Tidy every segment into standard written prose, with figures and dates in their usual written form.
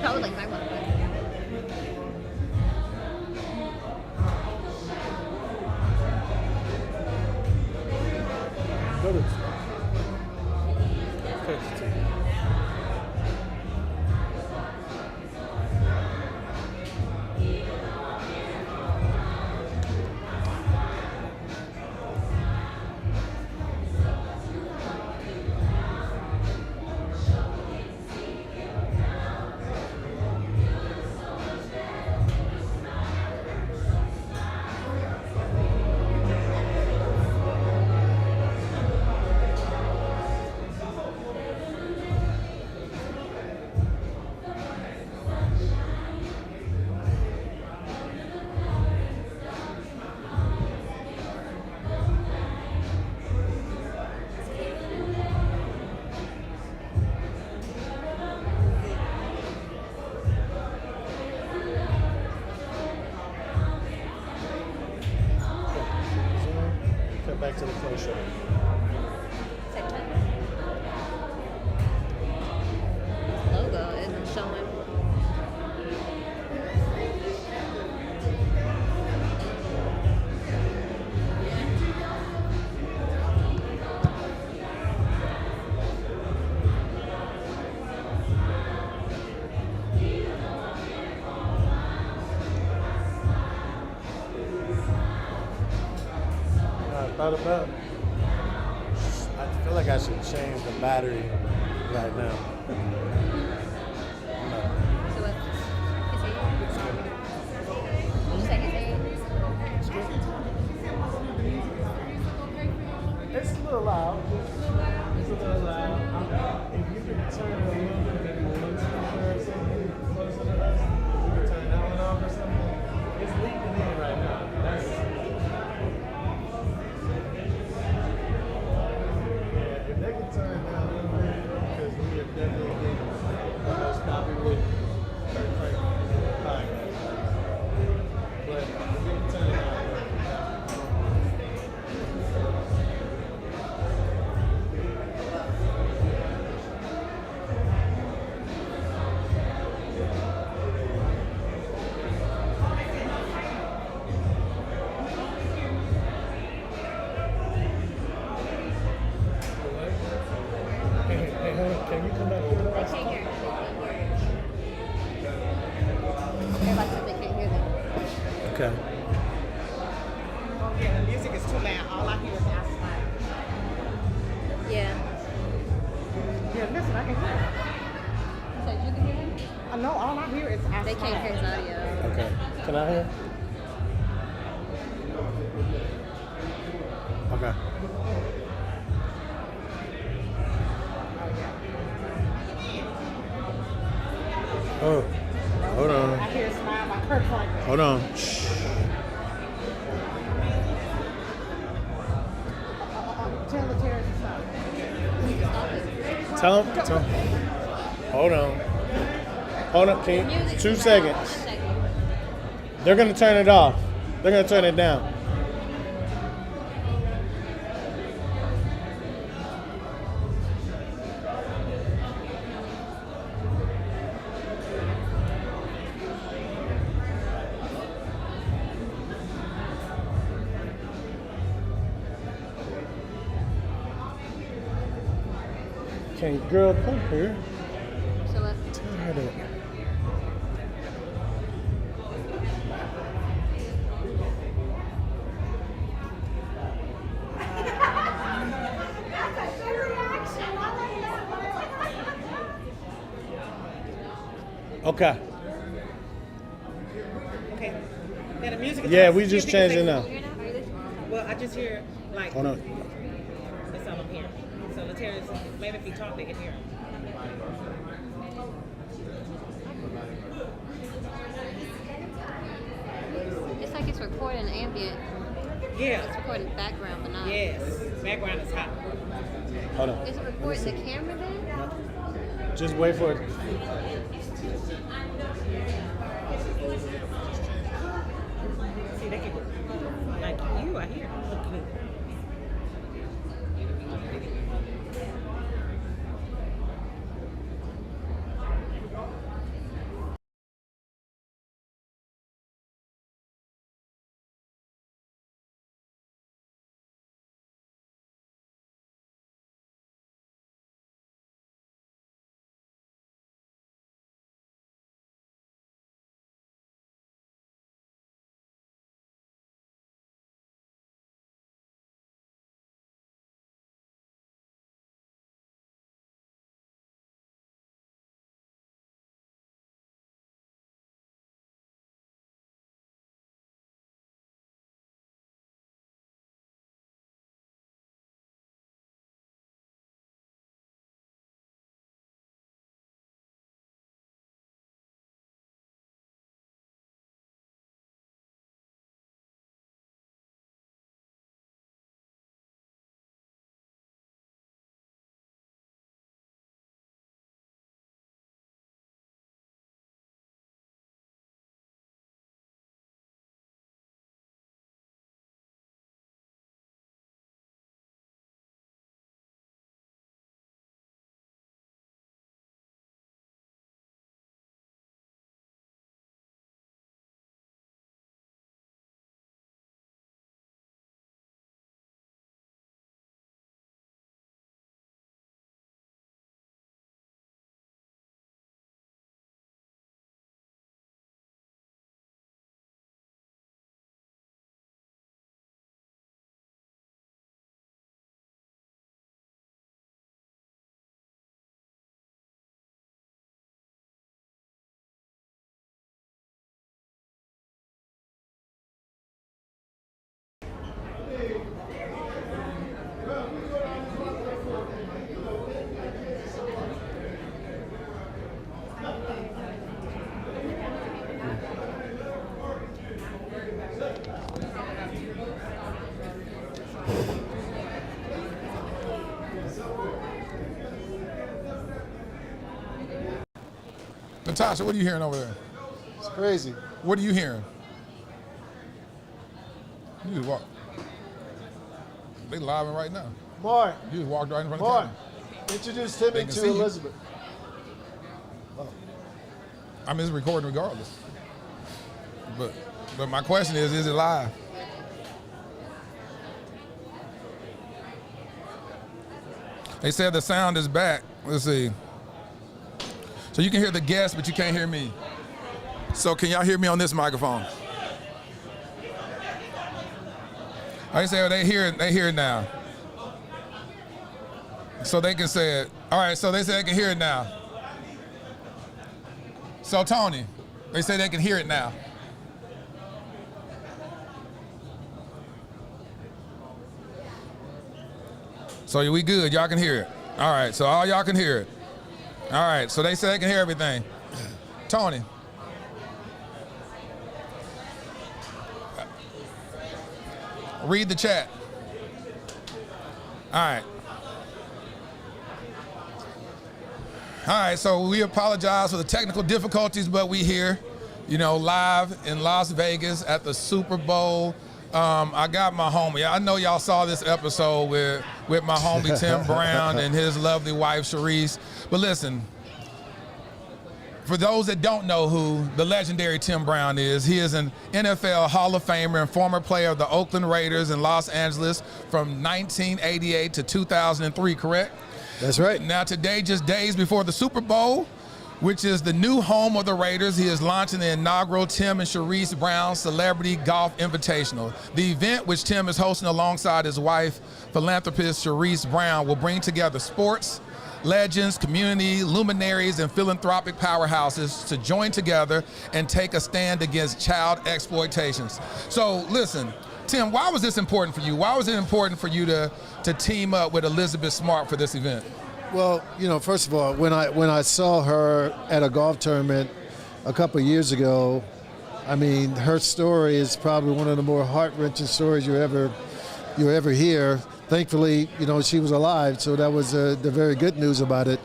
I would like my one. Go to. Back to the close shot. Logo isn't showing. Thought about. I feel like I should change the battery right now. So what? Did you say It's a little loud. It's a little loud. If you could turn it a little bit, maybe one speaker or something closer to us, we could turn that one off or something. It's leaking in right now. If they could turn it down a little bit, because we are definitely getting the most popular podcast. But if they could turn it down a little bit. Can you come back here? they can't hear. Everybody said they can't hear them. Okay. Yeah, the music is too loud. All I hear is outside. Yeah. Yeah, listen, I can hear. You said you can hear him? No, all I hear is outside. They can't hear his audio. Okay. Can I hear? Okay. Oh, hold on. I hear a smile like Kurt Franklin. Hold on. Shh. Tell the terrorists to stop. Tell him. Hold on. Hold on. Can you, 2 seconds. They're going to turn it off. They're going to turn it down. Can girl come here? So what? Tell her to. Okay. Okay. Now the music is Yeah, off. we See just if you can changed it say- now. Well, I just hear like. Hold on. That's all I'm hearing. So the terrorists, maybe if you talk, they can hear. It's like it's recording ambient. Yeah. It's recording background, but not. Yes. Background is hot. Hold on. Is it recording the camera then? Just wait for it. See, they can. Like you, I hear. Natasha, what are you hearing over there? It's crazy. What are you hearing? You just walk. They live right now. Mark, You just walked right in front of Mark, the camera. introduce They Timmy can see to you. Elizabeth. I mean, it's recording regardless. But my question is it live? They said the sound is back. Let's see. So you can hear the guest, but you can't hear me. So can y'all hear me on this microphone? They say they hear it now. So they can say it. All right, so they say they can hear it now. So Tony, they say they can hear it now. So we good, y'all can hear it. All right, so all y'all can hear it. All right, so they say they can hear everything. Tony. Read the chat. All right. All right, so we apologize for the technical difficulties, but we here, live in Las Vegas at the Super Bowl. I got my homie. I know y'all saw this episode with my homie Tim Brown and his lovely wife Sharice. But listen, for those that don't know who the legendary Tim Brown is, he is an NFL Hall of Famer and former player of the Oakland Raiders in Los Angeles from 1988 to 2003, correct? That's right. Now today, just days before the Super Bowl, which is the new home of the Raiders, he is launching the inaugural Tim and Sharice Brown Celebrity Golf Invitational. The event, which Tim is hosting alongside his wife, philanthropist Sharice Brown, will bring together sports legends, community luminaries, and philanthropic powerhouses to join together and take a stand against child exploitations. So listen, Tim, why was this important for you? Why was it important for you to team up with Elizabeth Smart for this event? Well, first of all, when I saw her at a golf tournament a couple of years ago, I mean, her story is probably one of the more heart-wrenching stories you ever hear. Thankfully, she was alive, so that was the very good news about it.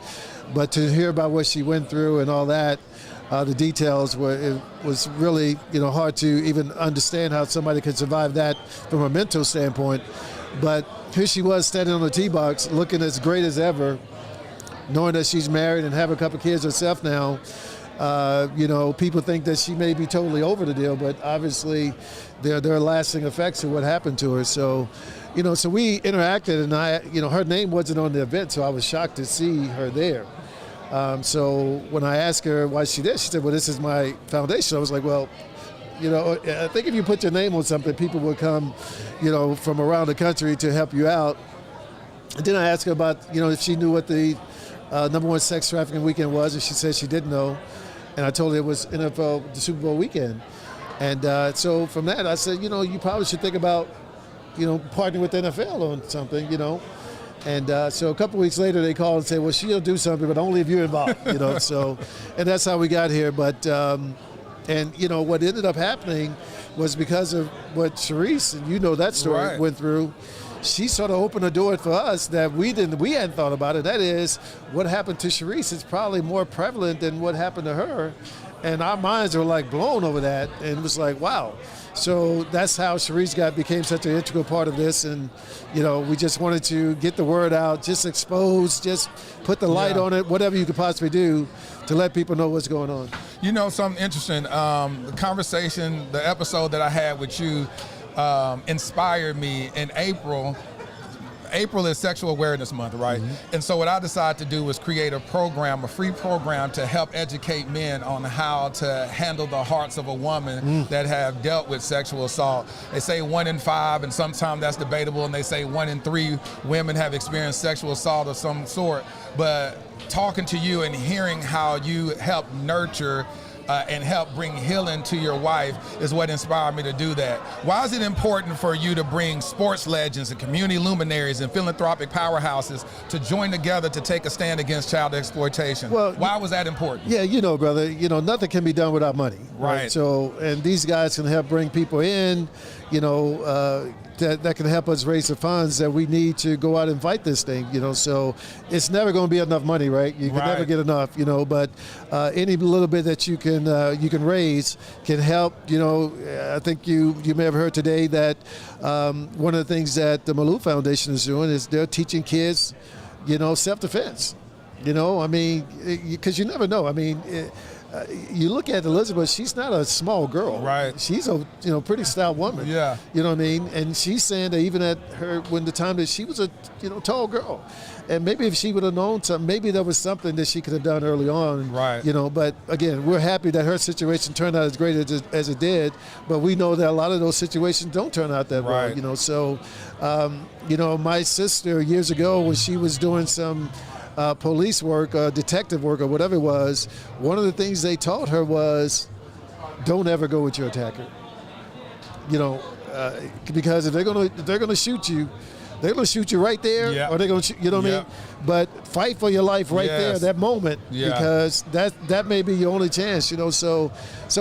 But to hear about what she went through and all that, the details it was really hard to even understand how somebody could survive that from a mental standpoint. But here she was standing on the tee box, looking as great as ever, knowing that she's married and have a couple kids herself now. People think that she may be totally over the deal, but obviously there are lasting effects of what happened to her. So, so we interacted, and her name wasn't on the event, so I was shocked to see her there. So when I asked her why she did, she said, well, this is my foundation. I was like, well, I think if you put your name on something, people will come, from around the country to help you out. And then I asked her about, if she knew what the #1 sex trafficking weekend was, and she said she didn't know. And I told her it was NFL, the Super Bowl weekend. And so from that, I said, you probably should think about, partnering with the NFL on something, And so a couple weeks later, they called and said, well, she'll do something, but only if you're involved, So, and that's how we got here. But, what ended up happening was because of what Sharice, and that story, Right. went through. She sort of opened a door for us that we hadn't thought about it. That is, what happened to Sharice is probably more prevalent than what happened to her. And our minds were like blown over that. And it was like, wow. So that's how Sharice became such an integral part of this. And, we just wanted to get the word out, just expose, just put the light on it, whatever you could possibly do to let people know what's going on. Something interesting, the conversation, the episode that I had with you, inspired me in April. April is Sexual Awareness Month, right? Mm-hmm. And so what I decided to do was create a free program to help educate men on how to handle the hearts of a woman that have dealt with sexual assault. They say 1 in 5, and sometimes that's debatable, and they say 1 in 3 women have experienced sexual assault of some sort. But talking to you and hearing how you help nurture and help bring healing to your wife is what inspired me to do that. Why is it important for you to bring sports legends and community luminaries and philanthropic powerhouses to join together to take a stand against child exploitation? Well, why was that important? Yeah, brother, nothing can be done without money. Right. So, and these guys can help bring people in, that can help us raise the funds that we need to go out and fight this thing, so it's never going to be enough money, right? You can never get enough, but any little bit that you can raise can help. I think you may have heard today that one of the things that the Malou Foundation is doing is they're teaching kids, self-defense. Because you never know. You look at Elizabeth, she's not a small girl. Right. She's a pretty stout woman. Yeah. You know what I mean? And she's saying that even at when the time that she was a tall girl. And maybe if she would have known something, maybe there was something that she could have done early on. Right. But again, we're happy that her situation turned out as great as it did. But we know that a lot of those situations don't turn out that right. well. So, my sister years ago when she was doing some police work, detective work, or whatever it was, one of the things they taught her was, don't ever go with your attacker. Because if they're gonna shoot you, they're gonna shoot you right there, or they're gonna shoot, what I mean? But fight for your life right there, that moment, because that may be your only chance. So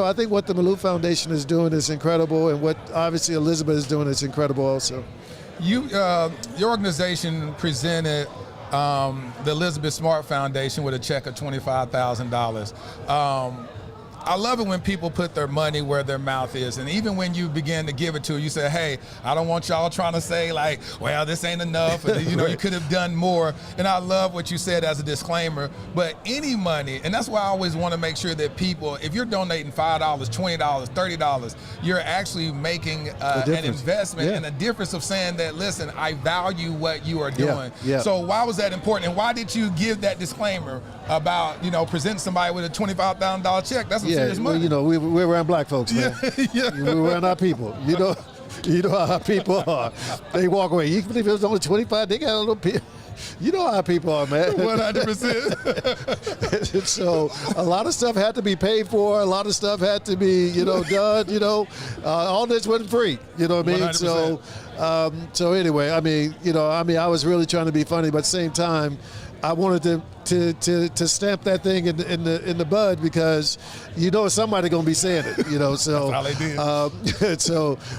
I think what the Malou Foundation is doing is incredible, and what obviously Elizabeth is doing is incredible also. Your organization presented the Elizabeth Smart Foundation with a check of $25,000. I love it when people put their money where their mouth is, and even when you begin to give it to her, you say, hey, I don't want y'all trying to say like, well, this ain't enough, or, you could have done more. And I love what you said as a disclaimer, but any money, and that's why I always want to make sure that people, if you're donating $5, $20, $30, you're actually making an investment and a difference of saying that, listen, I value what you are doing. So why was that important, and why did you give that disclaimer about, presenting somebody with a $25,000 check? That's serious money. Well, we're around black folks, man. We're around our people. You know how our people are. They walk away. Even if it was only 25, they got a little. You know how people are, man. 100%. So a lot of stuff had to be paid for. A lot of stuff had to be, done. All this wasn't free. You know what I mean? 100%. So anyway, I was really trying to be funny, but at the same time, I wanted to stamp that thing in the bud, because somebody gonna be saying it. So that's how they did.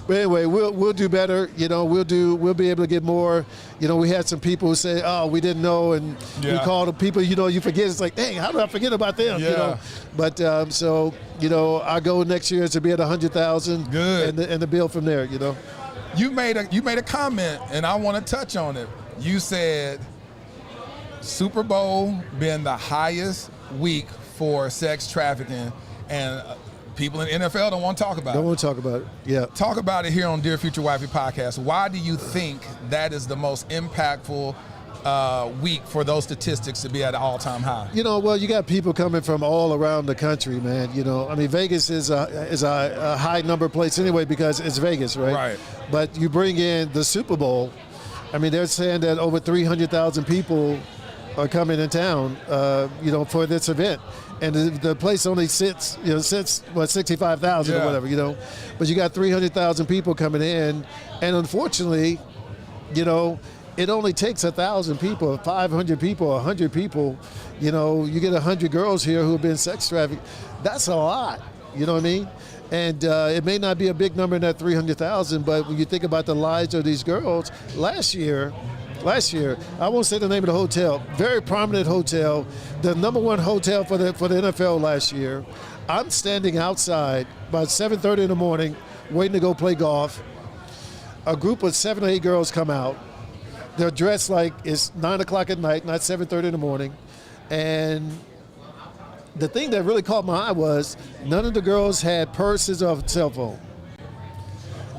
But anyway, we'll do better. We'll be able to get more. We had some people who say, oh, we didn't know, and we called the people. You forget. It's like, dang, how did I forget about them? But our goal next year is to be at 100,000. Good. And the bill from there. You made a comment, and I want to touch on it. You said Super Bowl being the highest week for sex trafficking, and people in the NFL don't want to talk about it. Don't want to talk about it, yeah. Talk about it here on Dear Future Wifey podcast. Why do you think that is the most impactful week for those statistics to be at an all-time high? Well, you got people coming from all around the country, man. Vegas is a high number place anyway, because it's Vegas, right? Right. But you bring in the Super Bowl. They're saying that over 300,000 people are coming in town, for this event, and the place only sits 65,000 or whatever, but you got 300,000 people coming in, and unfortunately, it only takes 1,000 people, 500 people, 100 people, you get 100 girls here who have been sex trafficked. That's a lot, you know what I mean? And it may not be a big number in that 300,000, but when you think about the lives of these girls, last year, I won't say the name of the hotel, very prominent hotel, the number one hotel for the NFL last year. I'm standing outside about 7:30 in the morning, waiting to go play golf. A group of 7 or 8 girls come out. They're dressed like it's 9 o'clock at night, not 7:30 in the morning. And the thing that really caught my eye was none of the girls had purses or cell phone.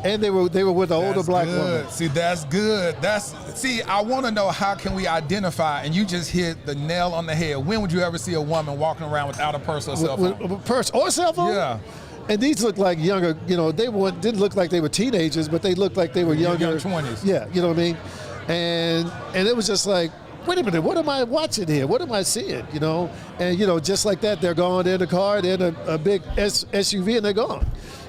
And they were with an older black woman. See, that's good. I want to know, how can we identify, and you just hit the nail on the head. When would you ever see a woman walking around without a purse or cell phone? With a purse or cell phone? Yeah. And these look like younger, they didn't look like they were teenagers, but they looked like they were younger. Young 20s. Yeah, you know what I mean? And it was just like, wait a minute, what am I watching here? What am I seeing? You know, and you know, just like that, they're gone. They're in the car. They're in a big SUV, and they're gone.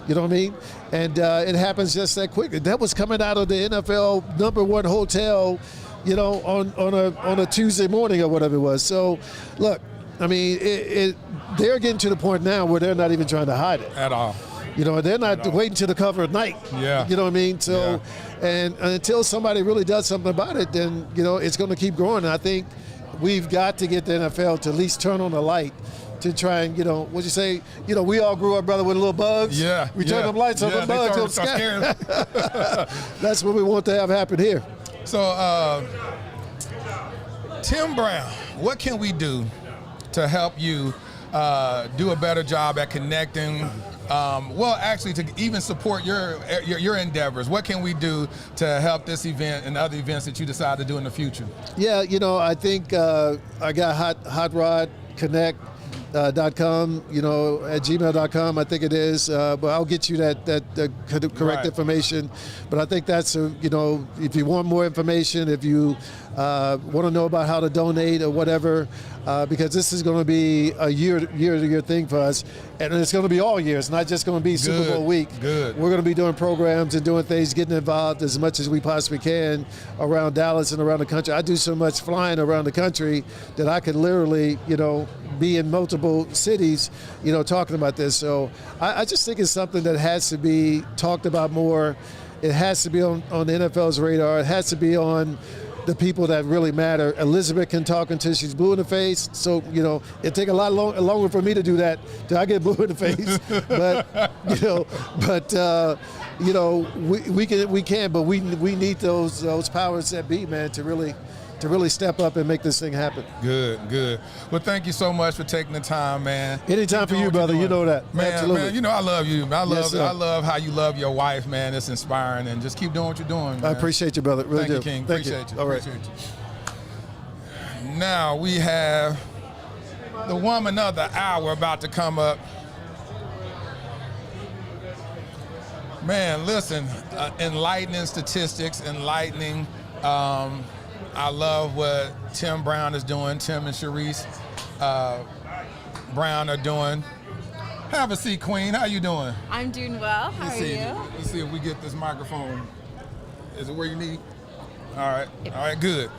You know what I mean? And it happens just that quickly. That was coming out of the NFL #1 hotel, you know, on a Tuesday morning or whatever it was. So, look, I mean, they're getting to the point now where they're not even trying to hide it At all. You know, they're not waiting to the cover at night. Yeah. You know what I mean? So, and until somebody really does something about it, then, you know, it's going to keep growing. And I think we've got to get the NFL to at least turn on the light to try and, you know, what'd you say? You know, we all grew up, brother, with little bugs. Yeah. We turn them lights on, the bugs don't scare. That's what we want to have happen here. So, Tim Brown, what can we do to help you do a better job at connecting? Well, actually, to even support your endeavors, what can we do to help this event and other events that you decide to do in the future? Yeah, you know, I think I got hotrodconnect.com, you know, at gmail.com, I think it is. But I'll get you that correct information. But I think that's, you know, if you want more information, if you want to know about how to donate or whatever, because this is going to be a year-to-year thing for us. And it's going to be all year. It's not just going to be Super Bowl week. Good. We're going to be doing programs and doing things, getting involved as much as we possibly can around Dallas and around the country. I do so much flying around the country that I could literally, you know, be in multiple cities, you know, talking about this. So I just think it's something that has to be talked about more. It has to be on the NFL's radar. It has to be on the people that really matter. Elizabeth can talk until she's blue in the face. So, you know, it'd take a lot longer for me to do that till I get blue in the face. You know, we can, but we need those powers that be, man, to really step up and make this thing happen. Good. Well, thank you so much for taking the time, man. Anytime for you, brother. You know that. Man, absolutely. Man, you know I love you. I Yes, love how you love your wife, man. It's inspiring, and just keep doing what you're doing, man. I appreciate you, brother. Really Thank do. you, King. Thank Appreciate you. All right. Appreciate you. Now we have the woman of the hour about to come up. Man, listen, enlightening statistics, enlightening. I love what Tim Brown is doing. Tim and Sharice Brown are doing. Have a seat, Queen. How you doing? I'm doing well. How are you? Let's see if we get this microphone. Is it where you need? All right. All right, good.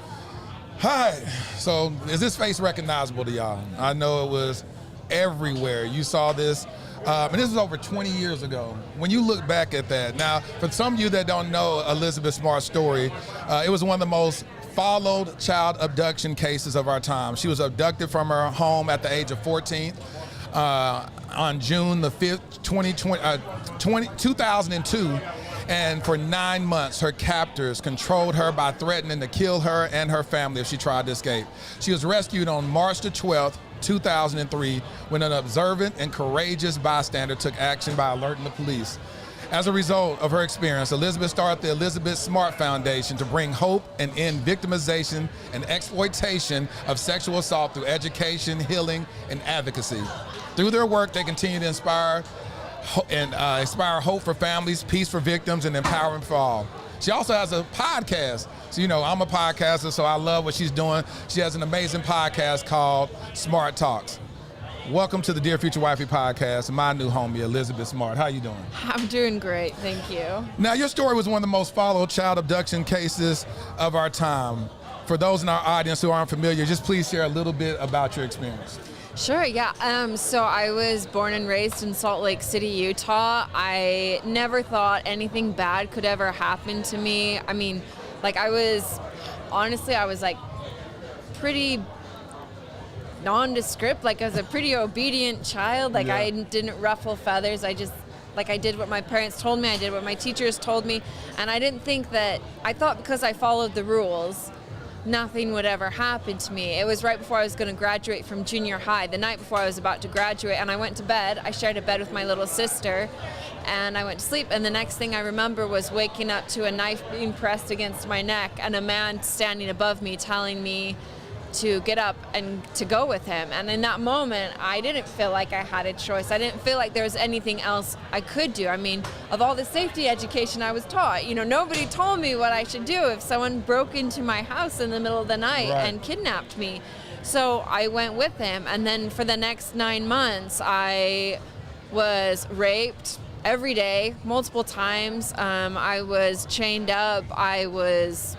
Hi. So is this face recognizable to y'all? I know it was everywhere. You saw this. And this was over 20 years ago. When you look back at that, now, for some of you that don't know Elizabeth Smart's story, it was one of the most followed child abduction cases of our time. She was abducted from her home at the age of 14 on June the 5th, 2002. And for 9 months, her captors controlled her by threatening to kill her and her family if she tried to escape. She was rescued on March the 12th, 2003, when an observant and courageous bystander took action by alerting the police. As a result of her experience, Elizabeth started the Elizabeth Smart Foundation to bring hope and end victimization and exploitation of sexual assault through education, healing, and advocacy. Through their work, they continue to inspire hope for families, peace for victims, and empowerment for all. She also has a podcast. So, you know, I'm a podcaster, so I love what she's doing. She has an amazing podcast called Smart Talks. Welcome to the Dear Future Wifey podcast, and my new homie, Elizabeth Smart. How you doing? I'm doing great, thank you. Now, your story was one of the most followed child abduction cases of our time. For those in our audience who aren't familiar, just please share a little bit about your experience. Sure, yeah. So I was born and raised in Salt Lake City, Utah. I never thought anything bad could ever happen to me. I mean, like I was pretty nondescript. Like I was a pretty obedient child. Like I didn't ruffle feathers. I did what my parents told me. I did what my teachers told me. And I thought because I followed the rules, nothing would ever happen to me. It was right before I was going to graduate from junior high, the night before I was about to graduate, and I went to bed. I shared a bed with my little sister, and I went to sleep, and the next thing I remember was waking up to a knife being pressed against my neck and a man standing above me telling me to get up and to go with him. And in that moment, I didn't feel like I had a choice. I didn't feel like there was anything else I could do. I mean, of all the safety education I was taught, nobody told me what I should do if someone broke into my house in the middle of the night and kidnapped me. So I went with him. And then for the next 9 months, I was raped every day, multiple times. I was chained up. I was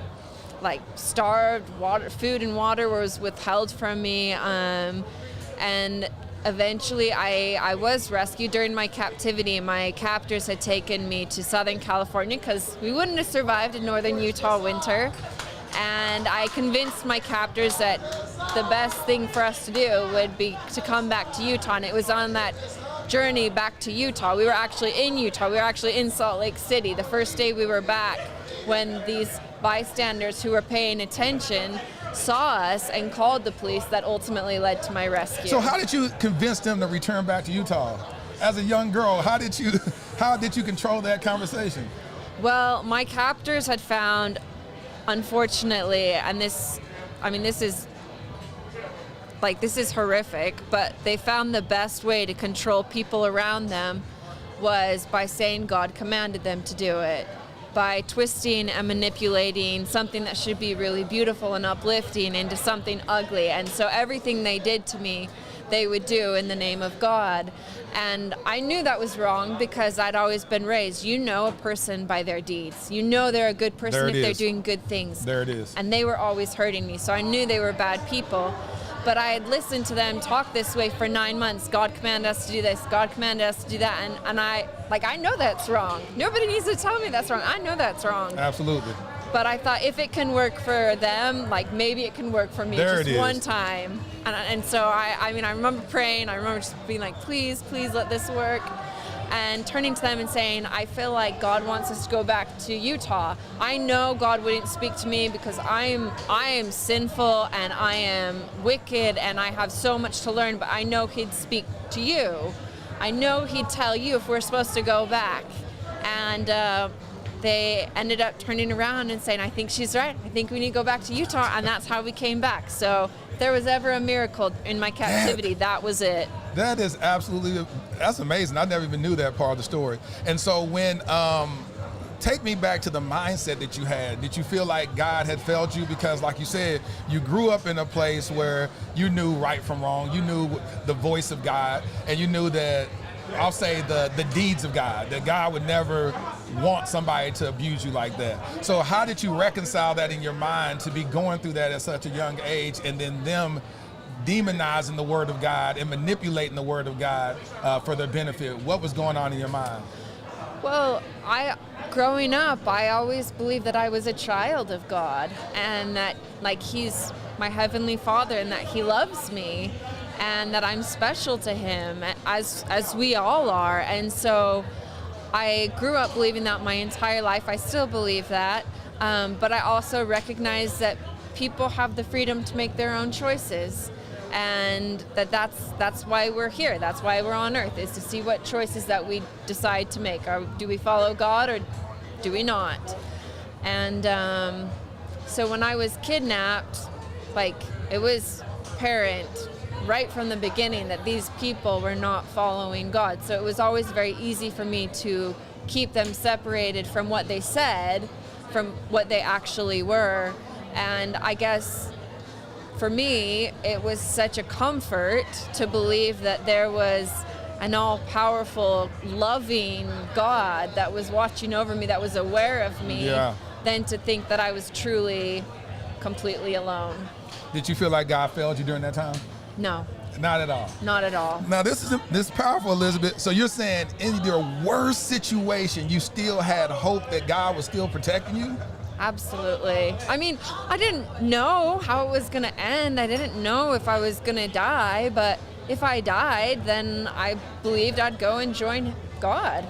starved. Food and water was withheld from me. And eventually I was rescued during my captivity. My captors had taken me to Southern California because we wouldn't have survived a northern Utah winter. And I convinced my captors that the best thing for us to do would be to come back to Utah. And it was on that journey back to Utah. We were actually in Utah. We were actually in Salt Lake City. The first day we were back, when these bystanders who were paying attention saw us and called the police, that ultimately led to my rescue. So how did you convince them to return back to Utah? As a young girl, how did you control that conversation? Well, my captors had found, unfortunately, and this is horrific, but they found the best way to control people around them was by saying God commanded them to do it, by twisting and manipulating something that should be really beautiful and uplifting into something ugly. And so everything they did to me, they would do in the name of God. And I knew that was wrong because I'd always been raised, a person by their deeds. They're a good person if they're doing good things. There it is. And they were always hurting me, so I knew they were bad people. But I had listened to them talk this way for 9 months. God commanded us to do this. God commanded us to do that. And I know that's wrong. Nobody needs to tell me that's wrong. I know that's wrong. Absolutely. But I thought if it can work for them, maybe it can work for me just one time. And so I remember praying. I remember just being like, please let this work. And turning to them and saying, I feel like God wants us to go back to Utah. I know God wouldn't speak to me because I am sinful and I am wicked and I have so much to learn, but I know He'd speak to you. I know He'd tell you if we're supposed to go back. And they ended up turning around and saying, I think she's right. I think we need to go back to Utah. And that's how we came back. So if there was ever a miracle in my captivity, that was it. That is that's amazing. I never even knew that part of the story. And so take me back to the mindset that you had. Did you feel like God had failed you? Because like you said, you grew up in a place where you knew right from wrong. You knew the voice of God, and you knew that, I'll say, the deeds of God, that God would never want somebody to abuse you like that. So how did you reconcile that in your mind to be going through that at such a young age, and then them demonizing the Word of God and manipulating the Word of God for their benefit? What was going on in your mind? Well, growing up, I always believed that I was a child of God, and that He's my Heavenly Father, and that He loves me, and that I'm special to Him, as we all are. And so I grew up believing that my entire life. I still believe that, but I also recognize that people have the freedom to make their own choices, and that's why we're here. That's why we're on earth, is to see what choices that we decide to make. Do we follow God or do we not? And so when I was kidnapped, it was apparent right from the beginning that these people were not following God. So it was always very easy for me to keep them separated from what they said, from what they actually were. And I guess for me, it was such a comfort to believe that there was an all-powerful, loving God that was watching over me, that was aware of me, than to think that I was truly, completely alone. Did you feel like God failed you during that time? No. Not at all? Not at all. Now, this is powerful, Elizabeth. So you're saying in your worst situation, you still had hope that God was still protecting you? Absolutely. I mean, I didn't know how it was going to end. I didn't know if I was going to die, but if I died, then I believed I'd go and join God.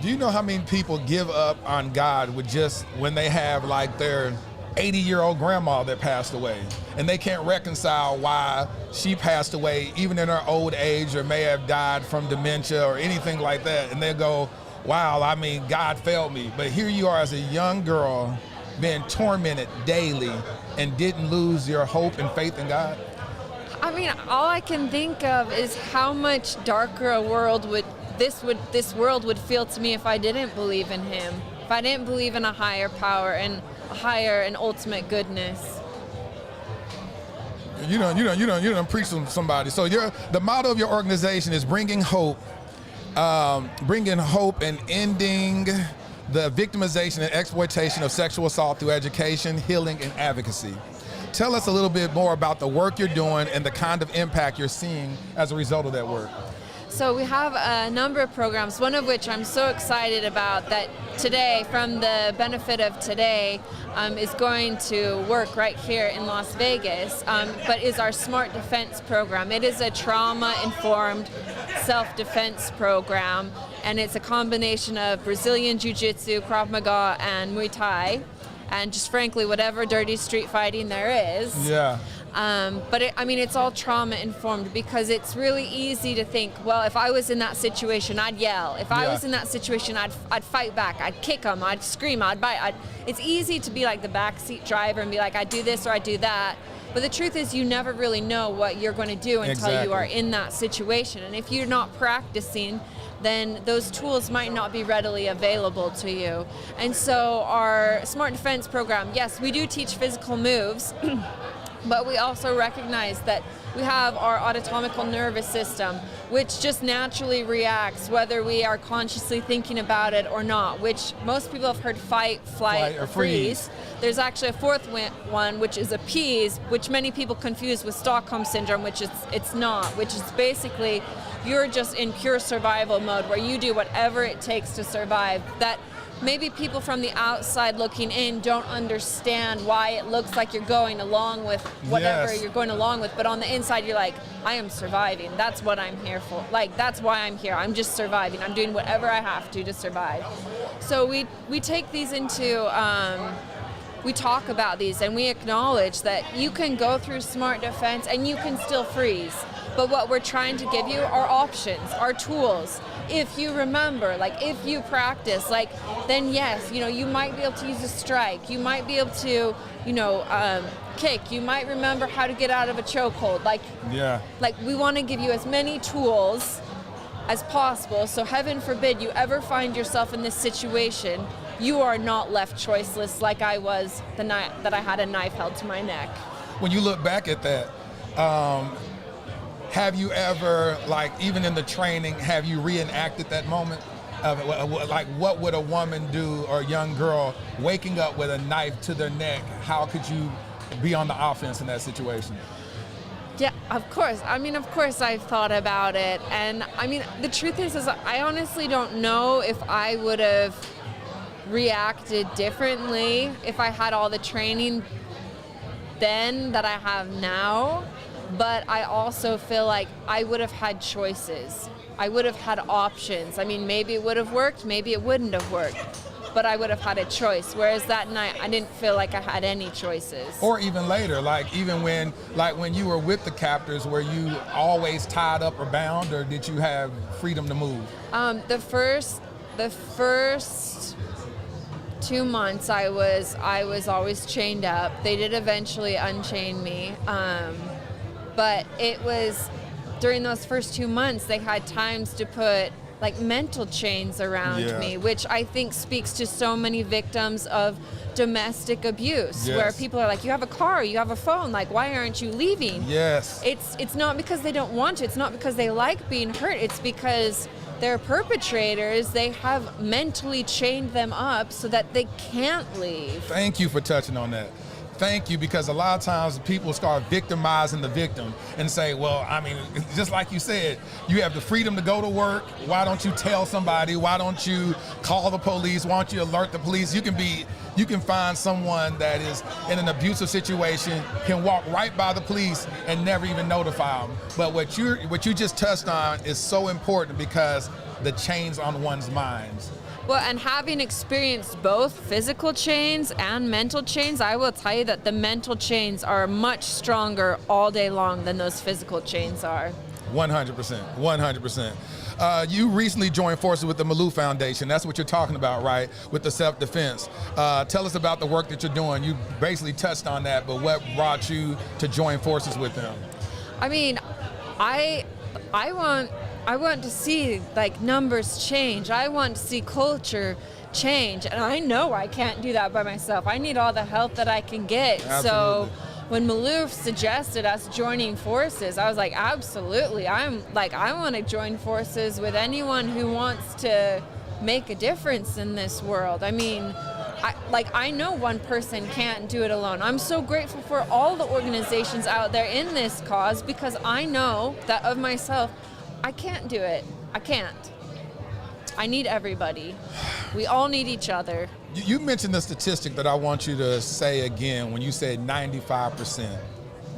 Do you know how many people give up on God with just when they have their 80-year-old grandma that passed away, and they can't reconcile why she passed away even in her old age, or may have died from dementia or anything like that, and they go, wow, God failed me. But here you are as a young girl being tormented daily and didn't lose your hope and faith in God? I mean, all I can think of is how much darker a world this world would feel to me if I didn't believe in Him, if I didn't believe in a higher power and a higher and ultimate goodness. You don't preach to somebody. So the motto of your organization is bringing hope and ending the victimization and exploitation of sexual assault through education, healing, and advocacy. Tell us a little bit more about the work you're doing and the kind of impact you're seeing as a result of that work. So we have a number of programs, one of which I'm so excited about that today, from the benefit of today, is going to work right here in Las Vegas, but is our Smart Defense program. It is a trauma-informed self-defense program, and it's a combination of Brazilian Jiu-Jitsu, Krav Maga, and Muay Thai, and just frankly, whatever dirty street fighting there is. Yeah. But it's all trauma informed, because it's really easy to think, well, if I was in that situation, I'd yell. If I was in that situation, I'd fight back. I'd kick them. I'd scream. I'd bite. It's easy to be like the backseat driver and be like, I do this or I do that. But the truth is, you never really know what you're going to do until you are in that situation. And if you're not practicing, then those tools might not be readily available to you. And so our Smart Defense program, yes, we do teach physical moves, but we also recognize that we have our autonomical nervous system, which just naturally reacts whether we are consciously thinking about it or not, which most people have heard fight, flight, or freeze. There's actually a fourth one, which is appease, which many people confuse with Stockholm Syndrome, which it's not, which is basically you're just in pure survival mode where you do whatever it takes to survive. That maybe people from the outside looking in don't understand why it looks like you're going along with whatever you're going along with, but on the inside you're like, I am surviving. That's what I'm here for. Like, that's why I'm here. I'm just surviving. I'm doing whatever I have to survive. So we take these into, we talk about these and we acknowledge that you can go through Smart Defense and you can still freeze. But what we're trying to give you are options, are tools. If you remember, like if you practice, like then yes, you might be able to use a strike. You might be able to, kick. You might remember how to get out of a chokehold. Like we want to give you as many tools as possible. So heaven forbid you ever find yourself in this situation, you are not left choiceless like I was the night that I had a knife held to my neck. When you look back at that, have you ever, like even in the training, have you reenacted that moment? Like what would a woman do, or a young girl waking up with a knife to their neck? How could you be on the offense in that situation? Yeah, of course. Of course I've thought about it. And the truth is I honestly don't know if I would have reacted differently if I had all the training then that I have now. But I also feel like I would have had choices. I would have had options. Maybe it would have worked, maybe it wouldn't have worked. But I would have had a choice. Whereas that night, I didn't feel like I had any choices. Or even later, when you were with the captors, were you always tied up or bound, or did you have freedom to move? The first 2 months, I was always chained up. They did eventually unchain me. But it was during those first 2 months, they had times to put like mental chains around me, which I think speaks to so many victims of domestic abuse, where people are like, you have a car, you have a phone, like why aren't you leaving? Yes. It's not because they don't want to, it's not because they like being hurt, it's because their perpetrators, they have mentally chained them up so that they can't leave. Thank you for touching on that. Thank you, because a lot of times people start victimizing the victim and say, well, just like you said, you have the freedom to go to work. Why don't you tell somebody? Why don't you call the police? Why don't you alert the police? You can find someone that is in an abusive situation, can walk right by the police and never even notify them. But what you just touched on is so important, because the chains on one's minds. Well, and having experienced both physical chains and mental chains, I will tell you that the mental chains are much stronger all day long than those physical chains are. 100%, 100%. You recently joined forces with the Malou Foundation. That's what you're talking about, right? With the self-defense. Tell us about the work that you're doing. You basically touched on that, but what brought you to join forces with them? I mean, I want to see like numbers change. I want to see culture change, and I know I can't do that by myself. I need all the help that I can get. Absolutely. So when Malou suggested us joining forces, I was like, absolutely. I want to join forces with anyone who wants to make a difference in this world. I mean, I know one person can't do it alone. I'm so grateful for all the organizations out there in this cause, because I know that of myself, I can't do it. I can't. I need everybody. We all need each other. You mentioned the statistic that I want you to say again when you said 95%.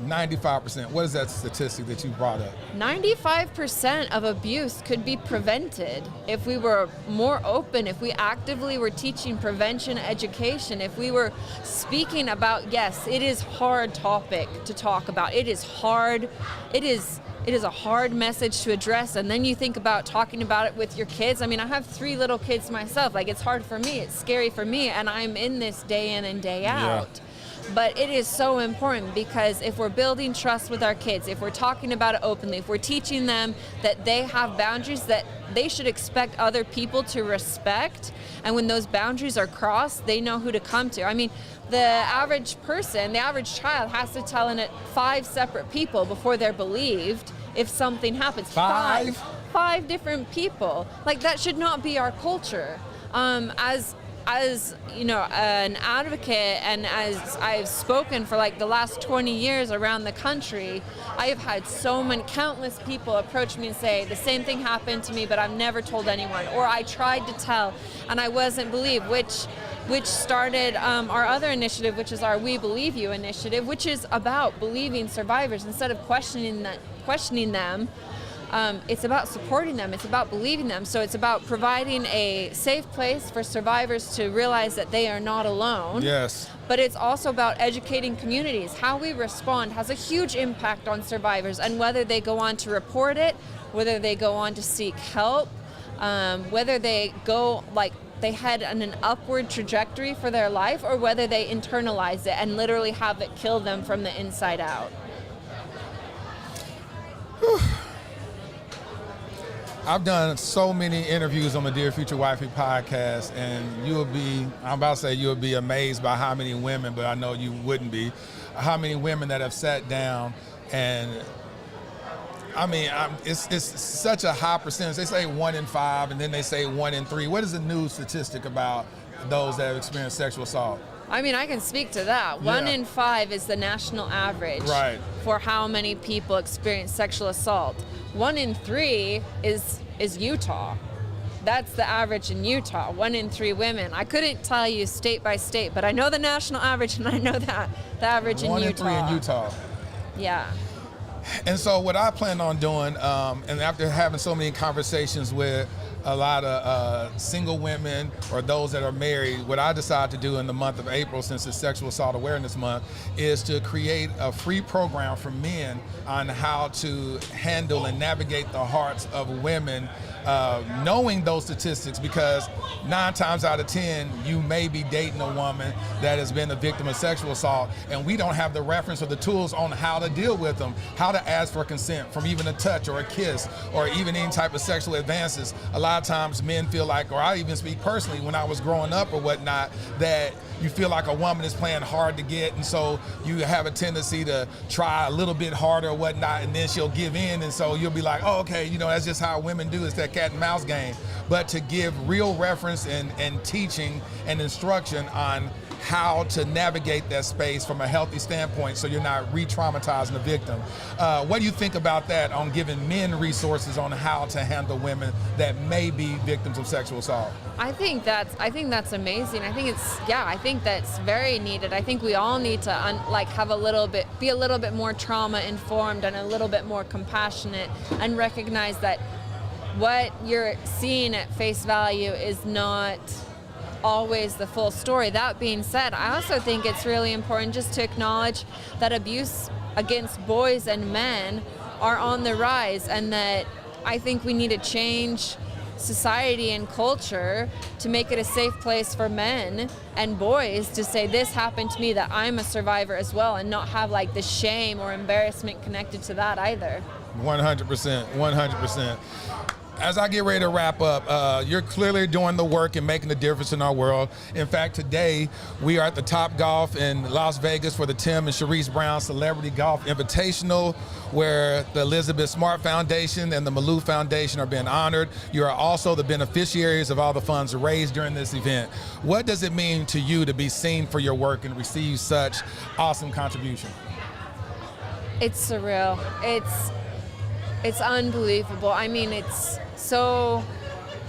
95%. What is that statistic that you brought up? 95% of abuse could be prevented if we were more open, if we actively were teaching prevention education, if we were speaking about, yes, it is a hard topic to talk about. It is hard. It is a hard message to address, and then you think about talking about it with your kids. I mean, I have 3 little kids myself. Like, it's hard for me. It's scary for me, and I'm in this day in and day out. Yeah. But it is so important, because if we're building trust with our kids, if we're talking about it openly, if we're teaching them that they have boundaries that they should expect other people to respect, and when those boundaries are crossed, they know who to come to. I mean, the average person, the average child has to tell 5 separate people before they're believed if something happens. 5? 5 different people. Like, that should not be our culture. As you know, an advocate, and as I've spoken for like the last 20 years around the country, I have had countless people approach me and say the same thing happened to me, but I've never told anyone, or I tried to tell and I wasn't believed, which started our other initiative, which is our We Believe You initiative, which is about believing survivors instead of questioning them. It's about supporting them. It's about believing them. So it's about providing a safe place for survivors to realize that they are not alone. Yes. But it's also about educating communities. How we respond has a huge impact on survivors, and whether they go on to report it, whether they go on to seek help, whether they go they head on an upward trajectory for their life, or whether they internalize it and literally have it kill them from the inside out. I've done so many interviews on the Dear Future Wifey podcast, and you'll be amazed by how many women, but I know you wouldn't be, how many women that have sat down, and I mean, it's such a high percentage. They say 1 in 5, and then they say 1 in 3. What is the new statistic about those that have experienced sexual assault? I mean, I can speak to that. 1 in 5 is the national average for how many people experience sexual assault. 1 in 3 is Utah. That's the average in Utah. 1 in 3 women. I couldn't tell you state by state, but I know the national average, and I know that the average in Utah. 1 in 3 in Utah. Yeah. And so what I plan on doing, and after having so many conversations with a lot of single women or those that are married, what I decided to do in the month of April, since it's Sexual Assault Awareness Month, is to create a free program for men on how to handle and navigate the hearts of women, knowing those statistics, because 9 times out of 10, you may be dating a woman that has been a victim of sexual assault, and we don't have the reference or the tools on how to deal with them, how to ask for consent from even a touch or a kiss or even any type of sexual advances. A lot of times men feel like, or I even speak personally when I was growing up or whatnot, that you feel like a woman is playing hard to get, and so you have a tendency to try a little bit harder or whatnot, and then she'll give in, and so you'll be like, oh, okay, that's just how women do. It's that cat and mouse game. But to give real reference and teaching and instruction on how to navigate that space from a healthy standpoint so you're not re-traumatizing the victim. What do you think about that, on giving men resources on how to handle women that may be victims of sexual assault? I think that's amazing. I think that's very needed. I think we all need to be a little bit more trauma informed and a little bit more compassionate, and recognize that what you're seeing at face value is not always the full story. That being said, I also think it's really important just to acknowledge that abuse against boys and men are on the rise, and that I think we need to change society and culture to make it a safe place for men and boys to say, this happened to me, that I'm a survivor as well, and not have like the shame or embarrassment connected to that either. 100%, 100%. As I get ready to wrap up, you're clearly doing the work and making a difference in our world. In fact, today we are at the Top Golf in Las Vegas for the Tim and Sharice Brown Celebrity Golf Invitational, where the Elizabeth Smart Foundation and the Malou Foundation are being honored. You are also the beneficiaries of all the funds raised during this event. What does it mean to you to be seen for your work and receive such awesome contribution? It's surreal. It's unbelievable. I mean, it's so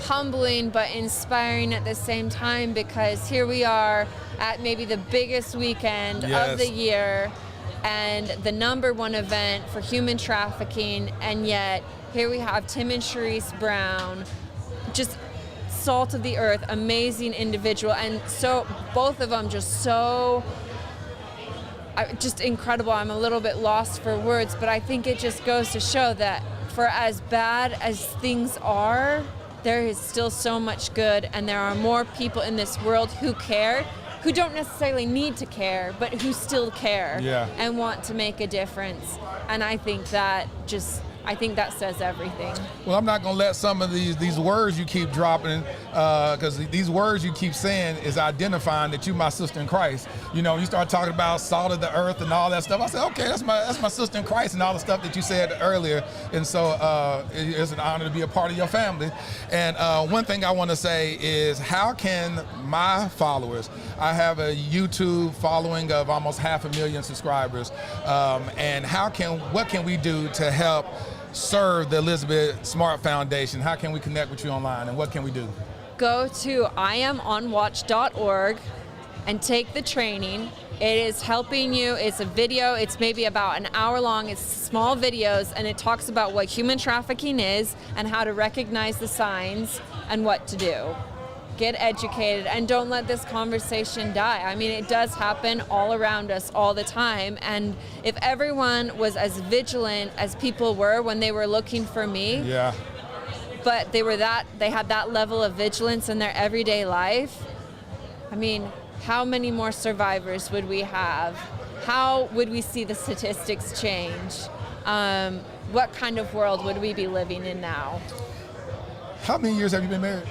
humbling but inspiring at the same time, because here we are at maybe the biggest weekend of the year and the #1 event for human trafficking, and yet here we have Tim and Sharice Brown, just salt of the earth, amazing individual, and so both of them just incredible. I'm a little bit lost for words, but I think it just goes to show that for as bad as things are, there is still so much good, and there are more people in this world who care, who don't necessarily need to care, but who still care and want to make a difference. And I think that says everything. Well, I'm not going to let some of these words you keep dropping, because these words you keep saying is identifying that you my sister in Christ. You know, you start talking about salt of the earth and all that stuff. I said, okay, that's my sister in Christ and all the stuff that you said earlier. And so it's an honor to be a part of your family. And one thing I want to say is, how can my followers, I have a YouTube following of almost 500,000 subscribers, and what can we do to help serve the Elizabeth Smart Foundation? How can we connect with you online, and what can we do? Go to iamonwatch.org and take the training. It is helping you. It's a video. It's maybe about an hour long. It's small videos, and it talks about what human trafficking is and how to recognize the signs and what to do. Get educated, and don't let this conversation die. I mean, it does happen all around us all the time, and if everyone was as vigilant as people were when they were looking for me, but they had that level of vigilance in their everyday life, I mean, how many more survivors would we have? How would we see the statistics change? What kind of world would we be living in now? How many years have you been married?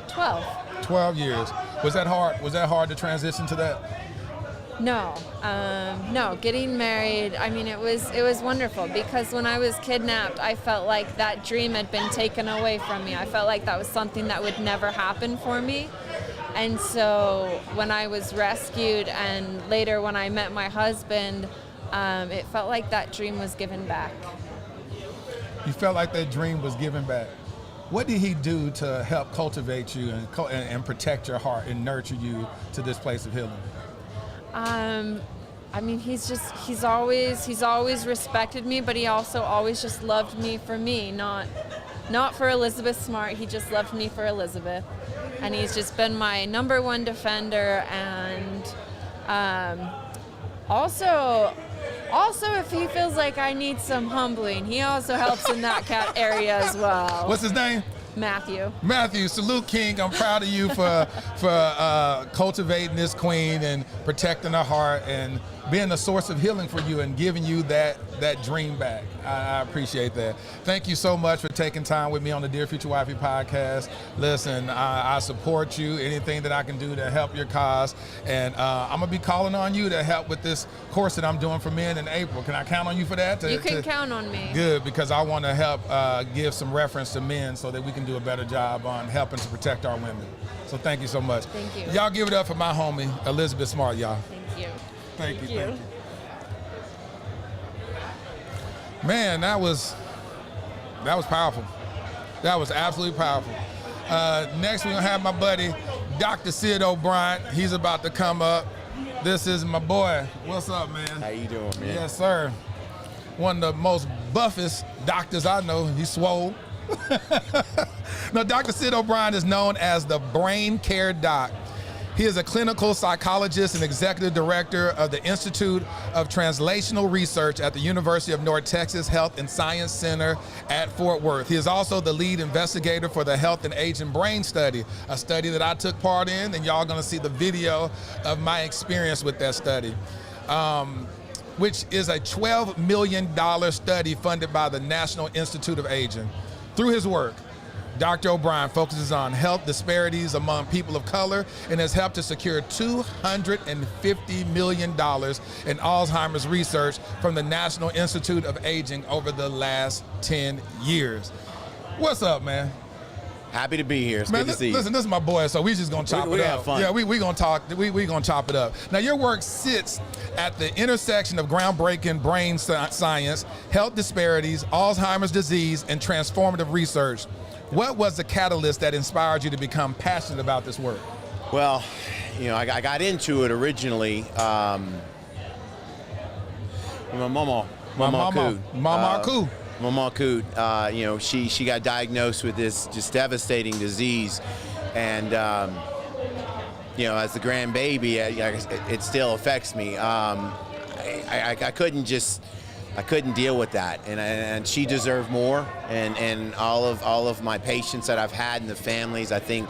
12. 12 years. Was that hard? Was that hard to transition to that? No, getting married, I mean, it was wonderful, because when I was kidnapped, I felt like that dream had been taken away from me. I felt like that was something that would never happen for me. And so when I was rescued, and later when I met my husband, it felt like that dream was given back. You felt like that dream was given back. What did he do to help cultivate you and protect your heart and nurture you to this place of healing? I mean, he's always respected me, but he also always just loved me for me, not for Elizabeth Smart. He just loved me for Elizabeth, and he's just been my #1 defender. And also, if he feels like I need some humbling, he also helps in that area as well. What's his name? Matthew. Matthew, salute, King. I'm proud of you for cultivating this queen and protecting her heart and being a source of healing for you and giving you that dream back. I appreciate that. Thank you so much for taking time with me on the Dear Future Wifey podcast. Listen, I support you. Anything that I can do to help your cause. And I'm going to be calling on you to help with this course that I'm doing for men in April. Can I count on you for that? You can count on me. Good, because I want to help give some reference to men so that we can do a better job on helping to protect our women. So thank you so much. Thank you. Y'all give it up for my homie, Elizabeth Smart, y'all. Thank you. Thank you. Man, that was powerful. That was absolutely powerful. Next, we're going to have my buddy, Dr. Sid O'Brien. He's about to come up. This is my boy. What's up, man? How you doing, man? Yes, sir. One of the most buffest doctors I know. He's swole. Now, Dr. Sid O'Brien is known as the Brain Care Doc. He is a clinical psychologist and executive director of the Institute of Translational Research at the University of North Texas Health and Science Center at Fort Worth. He is also the lead investigator for the Health and Aging Brain Study, a study that I took part in, and y'all gonna see the video of my experience with that study, which is a $12 million study funded by the National Institute of Aging. Through his work, Dr. O'Brien focuses on health disparities among people of color and has helped to secure $250 million in Alzheimer's research from the National Institute of Aging over the last 10 years. What's up, man? Happy to be here. It's Man, good to see you. listen, this is my boy, so we just gonna chop We it have up. fun. Yeah, we gonna talk. We gonna chop it up. Now, your work sits at the intersection of groundbreaking brain science, health disparities, Alzheimer's disease, and transformative research. What was the catalyst that inspired you to become passionate about this work? Well, you know, I got into it originally. My mama Coot. Mama Coot, you know, she got diagnosed with this just devastating disease, and you know, as the grandbaby, it still affects me. I couldn't deal with that, and she deserved more, and all of my patients that I've had and the families, I think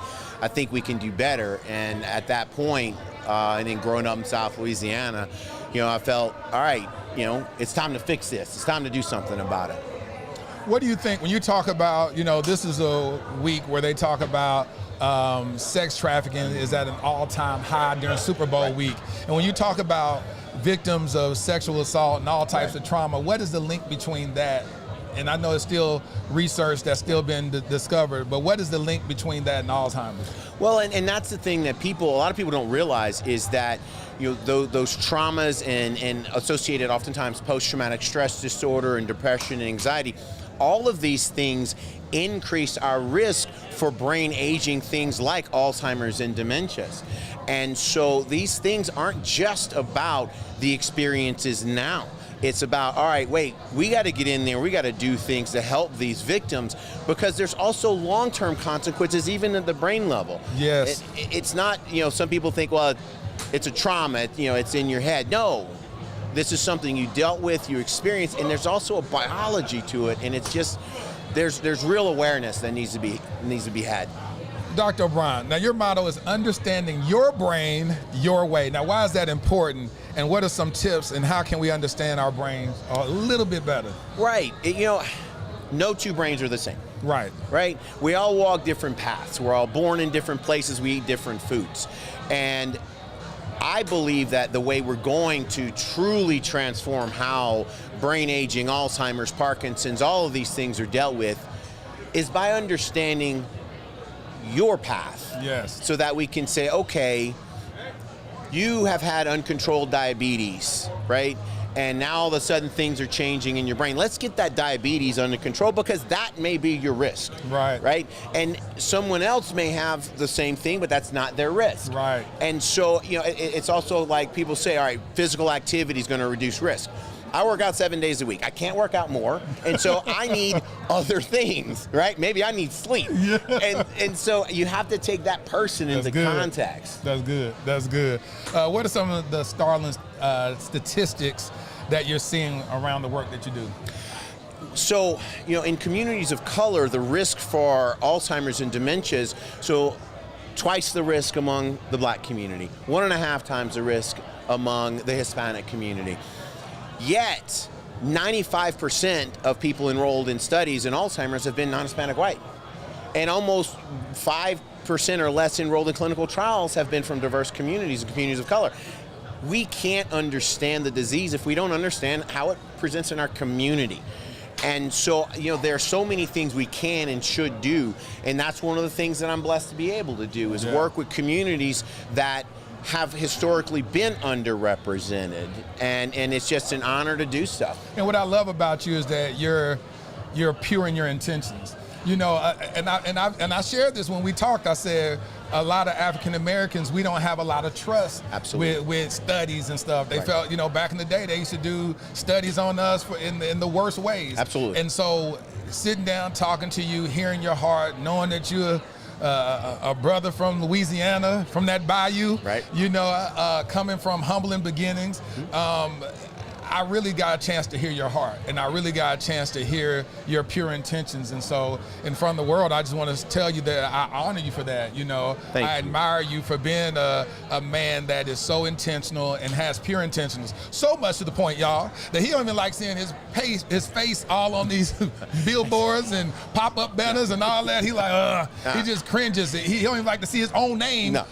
we can do better. And at that point, and then growing up in South Louisiana, you know, I felt, all right, you know, it's time to fix this. It's time to do something about it. What do you think when you talk about, you know, this is a week where they talk about sex trafficking is at an all-time high during Super Bowl week. And when you talk about victims of sexual assault and all types of trauma, what is the link between that? And I know it's still research that's still been discovered, but what is the link between that and Alzheimer's? Well, and that's the thing that a lot of people don't realize is that, you know, those traumas and associated oftentimes post-traumatic stress disorder and depression and anxiety, all of these things increase our risk for brain aging, things like Alzheimer's and dementias. And so these things aren't just about the experiences now. It's about, all right, wait, we got to get in there, we got to do things to help these victims, because there's also long-term consequences even at the brain level. Yes. It's not, you know, some people think, well, it's a trauma, you know, it's in your head. No, this is something you dealt with, you experienced, and there's also a biology to it, and it's just, there's real awareness that needs to be had. Dr. O'Brien, now your motto is understanding your brain your way. Now, why is that important, and what are some tips, and how can we understand our brains a little bit better? Right, you know, no two brains are the same. Right. Right? We all walk different paths. We're all born in different places. We eat different foods. And I believe that the way we're going to truly transform how brain aging, Alzheimer's, Parkinson's, all of these things are dealt with is by understanding your path. Yes. So that we can say, okay, you have had uncontrolled diabetes, right? And now all of a sudden things are changing in your brain. Let's get that diabetes under control, because that may be your risk. Right. Right? And someone else may have the same thing, but that's not their risk. Right. And so, you know, it's also like people say, all right, physical activity is going to reduce risk. I work out 7 days a week. I can't work out more. And so I need other things, right? Maybe I need sleep. Yeah. And so you have to take that person into context. That's good. That's good. What are some of the startling statistics that you're seeing around the work that you do? So, you know, in communities of color, the risk for Alzheimer's and dementias, so twice the risk among the Black community, 1.5 times the risk among the Hispanic community. Yet, 95% of people enrolled in studies in Alzheimer's have been non-Hispanic white. And almost 5% or less enrolled in clinical trials have been from diverse communities and communities of color. We can't understand the disease if we don't understand how it presents in our community. And so, you know, there are so many things we can and should do. And that's one of the things that I'm blessed to be able to do is work with communities that have historically been underrepresented, and it's just an honor to do so. And what I love about you is that you're pure in your intentions. You know, and I shared this when we talked. I said a lot of African Americans, we don't have a lot of trust with studies and stuff. They felt, you know, back in the day they used to do studies on us in the worst ways. Absolutely. And so sitting down, talking to you, hearing your heart, knowing that you're a brother from Louisiana, from that bayou, Right. you know, coming from humbling beginnings. I really got a chance to hear your heart, and I really got a chance to hear your pure intentions. And so in front of the world, I just want to tell you that I honor you for that. You know, Thank I you. admire you for being a man that is so intentional and has pure intentions. So much to the point, y'all, that he don't even like seeing his face all on these billboards and pop-up banners and all that. He like, he just cringes. He don't even like to see his own name. No.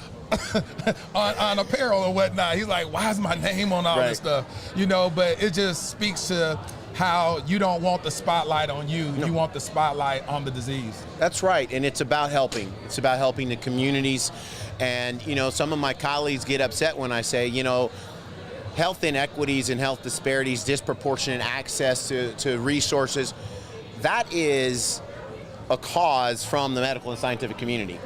on apparel or whatnot. He's like, why is my name on all this stuff? You know, but it just speaks to how you don't want the spotlight on you. No. You want the spotlight on the disease. That's right, and it's about helping. It's about helping the communities. And, you know, some of my colleagues get upset when I say, you know, health inequities and health disparities, disproportionate access to resources, that is a cause from the medical and scientific community.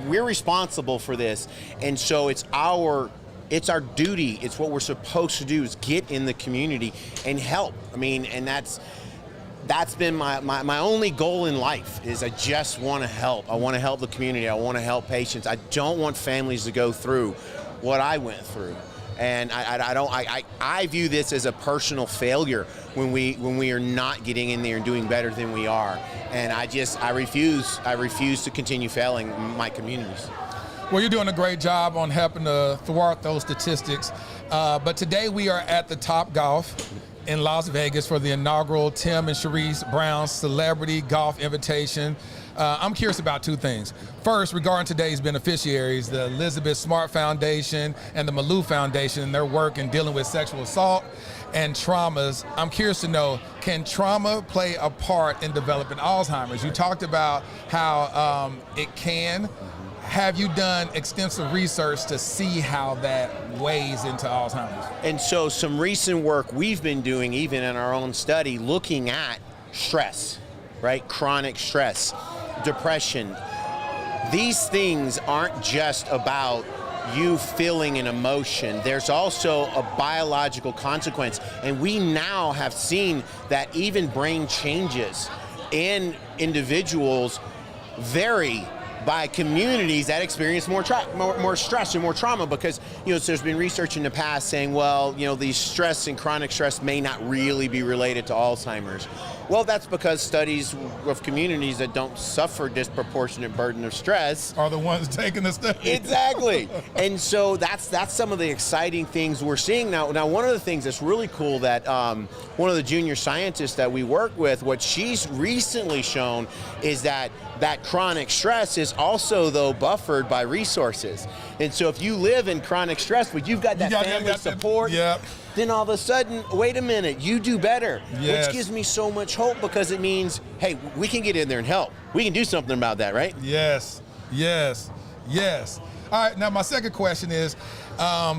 We're responsible for this, and so it's our duty. It's what we're supposed to do, is get in the community and help. I mean, and that's been my only goal in life, is I just want to help. I want to help the community. I want to help patients. I don't want families to go through what I went through. And I view this as a personal failure when we are not getting in there and doing better than we are. And I refuse to continue failing my communities. Well, you're doing a great job on helping to thwart those statistics. But today we are at the Top Golf in Las Vegas for the inaugural Tim and Sharice Brown Celebrity Golf Invitation. I'm curious about two things. First, regarding today's beneficiaries, the Elizabeth Smart Foundation and the Malou Foundation, and their work in dealing with sexual assault and traumas. I'm curious to know, can trauma play a part in developing Alzheimer's? You talked about how it can. Have you done extensive research to see how that weighs into Alzheimer's? And so some recent work we've been doing, even in our own study, looking at stress, right? Chronic stress, depression. These things aren't just about you feeling an emotion. There's also a biological consequence. And we now have seen that even brain changes in individuals vary by communities that experience more stress and more trauma, because, you know, so there's been research in the past saying, well, you know, these stress and chronic stress may not really be related to Alzheimer's. Well, that's because studies of communities that don't suffer disproportionate burden of stress Are the ones taking the study. Exactly. And so that's some of the exciting things we're seeing now. Now, one of the things that's really cool that one of the junior scientists that we work with, what she's recently shown is that chronic stress is also, though, buffered by resources. And so if you live in chronic stress, but you've got that family support, then all of a sudden, wait a minute, you do better. Yes. Which gives me so much hope, because it means, hey, we can get in there and help. We can do something about that, right? Yes, yes, yes. All right, now my second question is,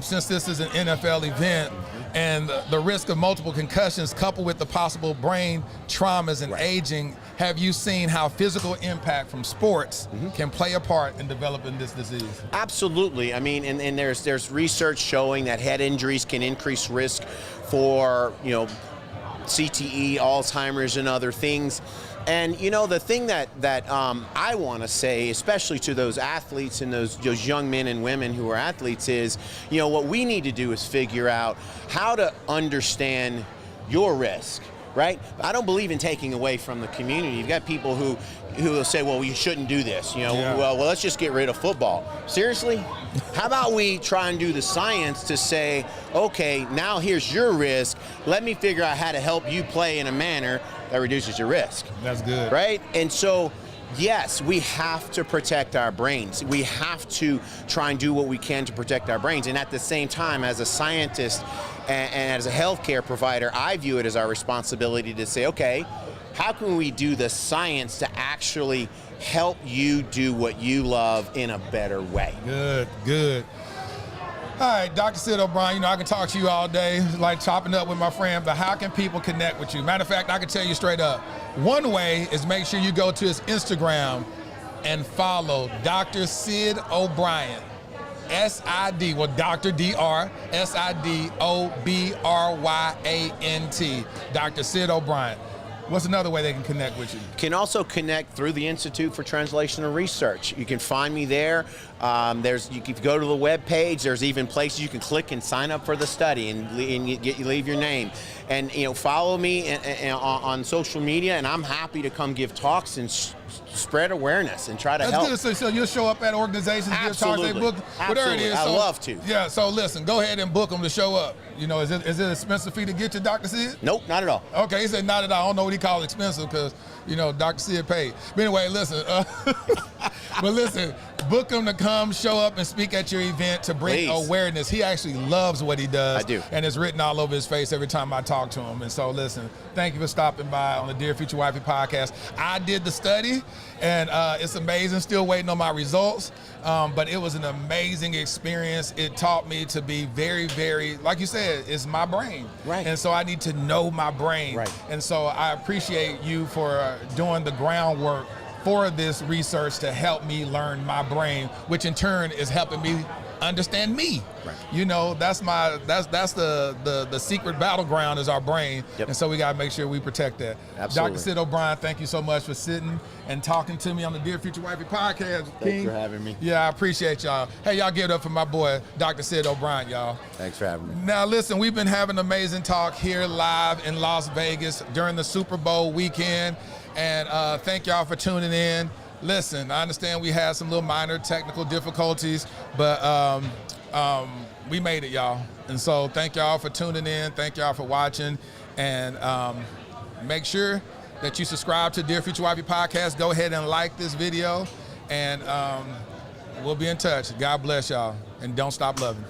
since this is an NFL event and the risk of multiple concussions coupled with the possible brain traumas and aging, have you seen how physical impact from sports can play a part in developing this disease? Absolutely. I mean, and there's research showing that head injuries can increase risk for, you know, CTE, Alzheimer's, and other things. And, you know, the thing that I want to say, especially to those athletes and those young men and women who are athletes, is, you know, what we need to do is figure out how to understand your risk, right? I don't believe in taking away from the community. You've got people who will say, well, you shouldn't do this. You know, well, let's just get rid of football. Seriously? How about we try and do the science to say, okay, now here's your risk. Let me figure out how to help you play in a manner that reduces your risk. That's good. Right? And so, yes, we have to protect our brains. We have to try and do what we can to protect our brains. And at the same time, as a scientist and as a healthcare provider, I view it as our responsibility to say, okay, how can we do the science to actually help you do what you love in a better way? Good, good. All right, Dr. Sid O'Brien, you know, I can talk to you all day, like chopping up with my friend, but how can people connect with you? Matter of fact, I can tell you straight up. One way is make sure you go to his Instagram and follow Dr. Sid O'Brien. S-I-D, well, Dr. D-R, S-I-D-O-B-R-Y-A-N-T, Dr. Sid O'Brien. What's another way they can connect with you? Can also connect through the Institute for Translational Research. You can find me there. You can go to the web page. There's even places you can click and sign up for the study and leave your name. And follow me on social media, and I'm happy to come give talks and spread awareness and try to help. That's good. So you'll show up at organizations, give talks, they book, whatever it is. I'd love to. Yeah. So listen, go ahead and book them to show up. Is it an expensive fee to get to Dr. Sid? Nope, not at all. Okay, he said not at all. I don't know what he calls expensive because Dr. Sid paid. But anyway, listen. Book him to come, show up, and speak at your event to bring awareness. He actually loves what he does. I do. And it's written all over his face every time I talk to him. And so, listen, thank you for stopping by on the Dear Future Wifey podcast. I did the study, and it's amazing. Still waiting on my results. But it was an amazing experience. It taught me to be very, very, like you said, it's my brain. Right. And so I need to know my brain. Right. And so I appreciate you for doing the groundwork for this research to help me learn my brain, which in turn is helping me understand me. Right. That's the secret battleground is our brain. Yep. And so we gotta make sure we protect that. Absolutely. Dr. Sid O'Brien, thank you so much for sitting and talking to me on the Dear Future Wifey podcast. Thanks for having me. Yeah, I appreciate y'all. Hey, y'all give it up for my boy, Dr. Sid O'Brien, y'all. Thanks for having me. Now listen, we've been having an amazing talk here live in Las Vegas during the Super Bowl weekend. And thank y'all for tuning in. Listen, I understand we had some little minor technical difficulties, but we made it, y'all. And so thank y'all for tuning in. Thank y'all for watching. And make sure that you subscribe to Dear Future Wifey podcast. Go ahead and like this video. And we'll be in touch. God bless y'all. And don't stop loving.